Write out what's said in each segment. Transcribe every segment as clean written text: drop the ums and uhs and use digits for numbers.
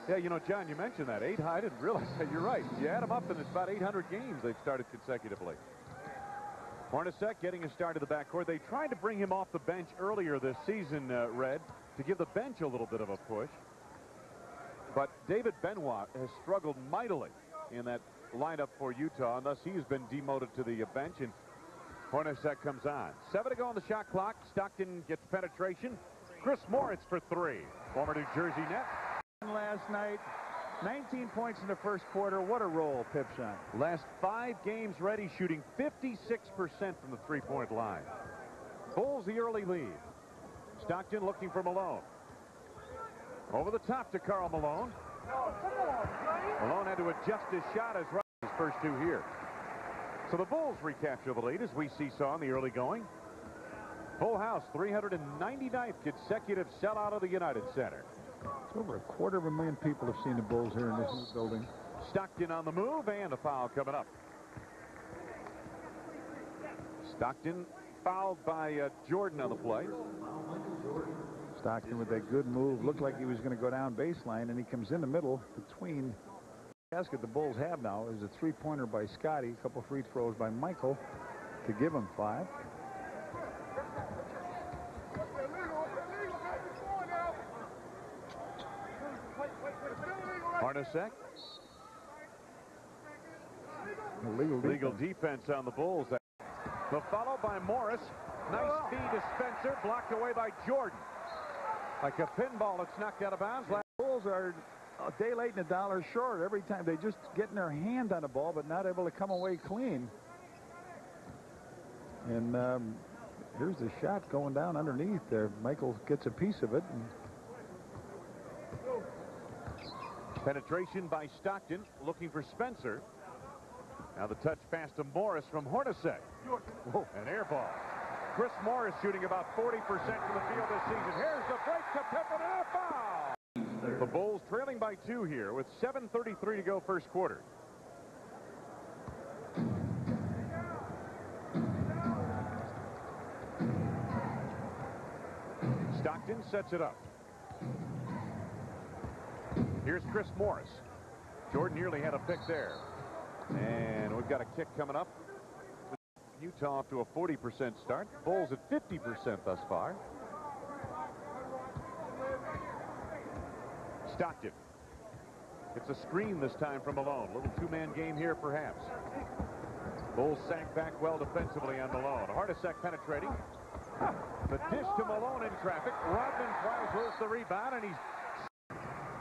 Yeah, you know, John, you mentioned that. I didn't realize that. You're right. You add them up, and it's about 800 games they've started consecutively. Hornacek getting a start of the backcourt. They tried to bring him off the bench earlier this season, Red, to give the bench a little bit of a push. But David Benoit has struggled mightily in that lineup for Utah, and thus he's been demoted to the bench, and Hornacek comes on. 7 to go on the shot clock. Stockton gets penetration. Chris Morris for 3. Former New Jersey net. Last night, 19 points in the first quarter. What a roll, Pipson. Last 5 games ready, shooting 56% from the three-point line. Bulls the early lead. Stockton looking for Malone. Over the top to Karl Malone. Malone had to adjust his shot as right his first 2 here. So the Bulls recapture the lead as we seesaw in the early going. Full house, 399th consecutive sellout of the United Center. It's over 250,000 people have seen the Bulls here in this new building. Stockton on the move, and a foul coming up. Stockton fouled by Jordan on the play. Stockton with that good move. Looked like he was going to go down baseline, and he comes in the middle between. The basket the Bulls have now is a three-pointer by Scotty, a couple free throws by Michael to give him 5. Hornacek. Legal defense on the Bulls. The follow by Morris. Nice feed to Spencer. Blocked away by Jordan. Like a pinball, it's knocked out of bounds. Bulls are a day late and a dollar short every time. They just getting their hand on the ball, but not able to come away clean. And here's the shot going down underneath there. Michael gets a piece of it. Penetration by Stockton, looking for Spencer. Now the touch pass to Morris from Hornacek. Whoa. An air ball. Chris Morris shooting about 40% from the field this season. Here's the break to Pippen, and a foul. The Bulls trailing by 2 here with 7:33 to go first quarter. Stockton sets it up. Here's Chris Morris. Jordan nearly had a pick there. And we've got a kick coming up. Utah up to a 40% start. Bulls at 50% thus far. Stockton. It's a screen this time from Malone. A little two-man game here, perhaps. Bulls sank back well defensively on Malone. Hornacek penetrating. The dish to Malone in traffic. Rodman flies loose the rebound, and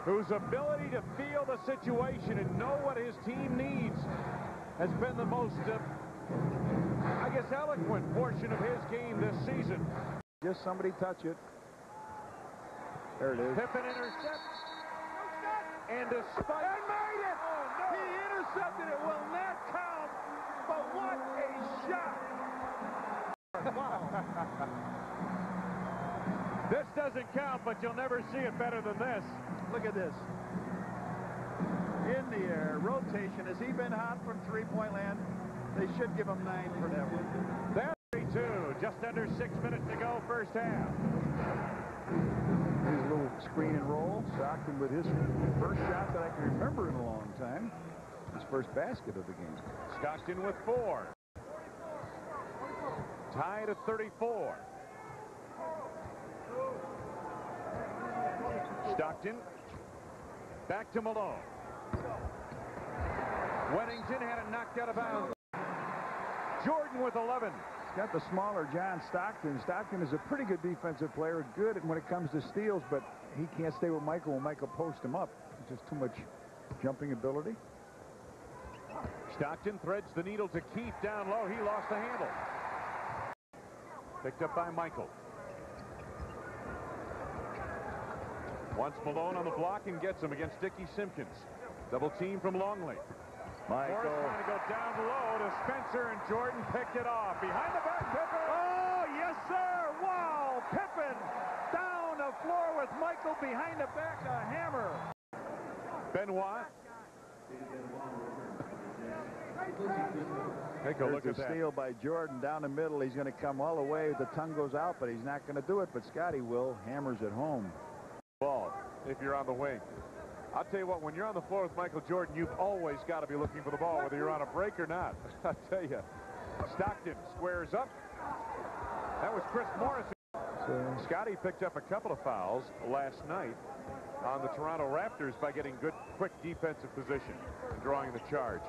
whose ability to feel the situation and know what his team needs has been the most, I guess, eloquent portion of his game this season. Just somebody touch it. There it is. Pippen intercepts. And despite... And made it! Oh, no. He intercepted it. Will not count. But what a shot. This doesn't count, but you'll never see it better than this. Look at this. In the air, rotation. Has he been hot from three-point land? They should give him 9 for that one. There, 32. Just under 6 minutes to go, first half. Here's a little screen and roll. Stockton with his first shot that I can remember in a long time. His first basket of the game. Stockton with 4. Tied at 34. Stockton. Back to Malone. Weddington had it knocked out of bounds. Jordan with 11. He's got the smaller John Stockton. Stockton is a pretty good defensive player, good when it comes to steals, but he can't stay with Michael when Michael posts him up. It's just too much jumping ability. Stockton threads the needle to Keith down low. He lost the handle. Picked up by Michael. Wants Malone on the block and gets him against Dickie Simpkins. Double team from Longley. Michael. Morris trying to go down low to Spencer, and Jordan picked it off. Behind the back, Pippen. Oh, yes, sir. Wow. Pippen down the floor with Michael behind the back, a hammer. Benoit. Take a look at that. Steal by Jordan down the middle. He's going to come all the way. The tongue goes out, but he's not going to do it. But Scotty will. Hammers it home. Ball if you're on the wing. I'll tell you what, when you're on the floor with Michael Jordan, you've always got to be looking for the ball, whether you're on a break or not. I'll tell you. Stockton squares up. That was Chris Morrison. Scotty picked up a couple of fouls last night on the Toronto Raptors by getting good, quick defensive position, drawing the charge.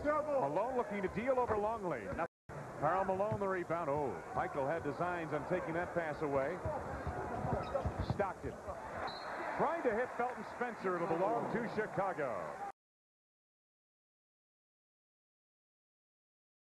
Malone looking to deal over Longley. Karl Malone the rebound. Oh, Michael had designs on taking that pass away. Stockton trying to hit Felton Spencer. It'll belong to Chicago.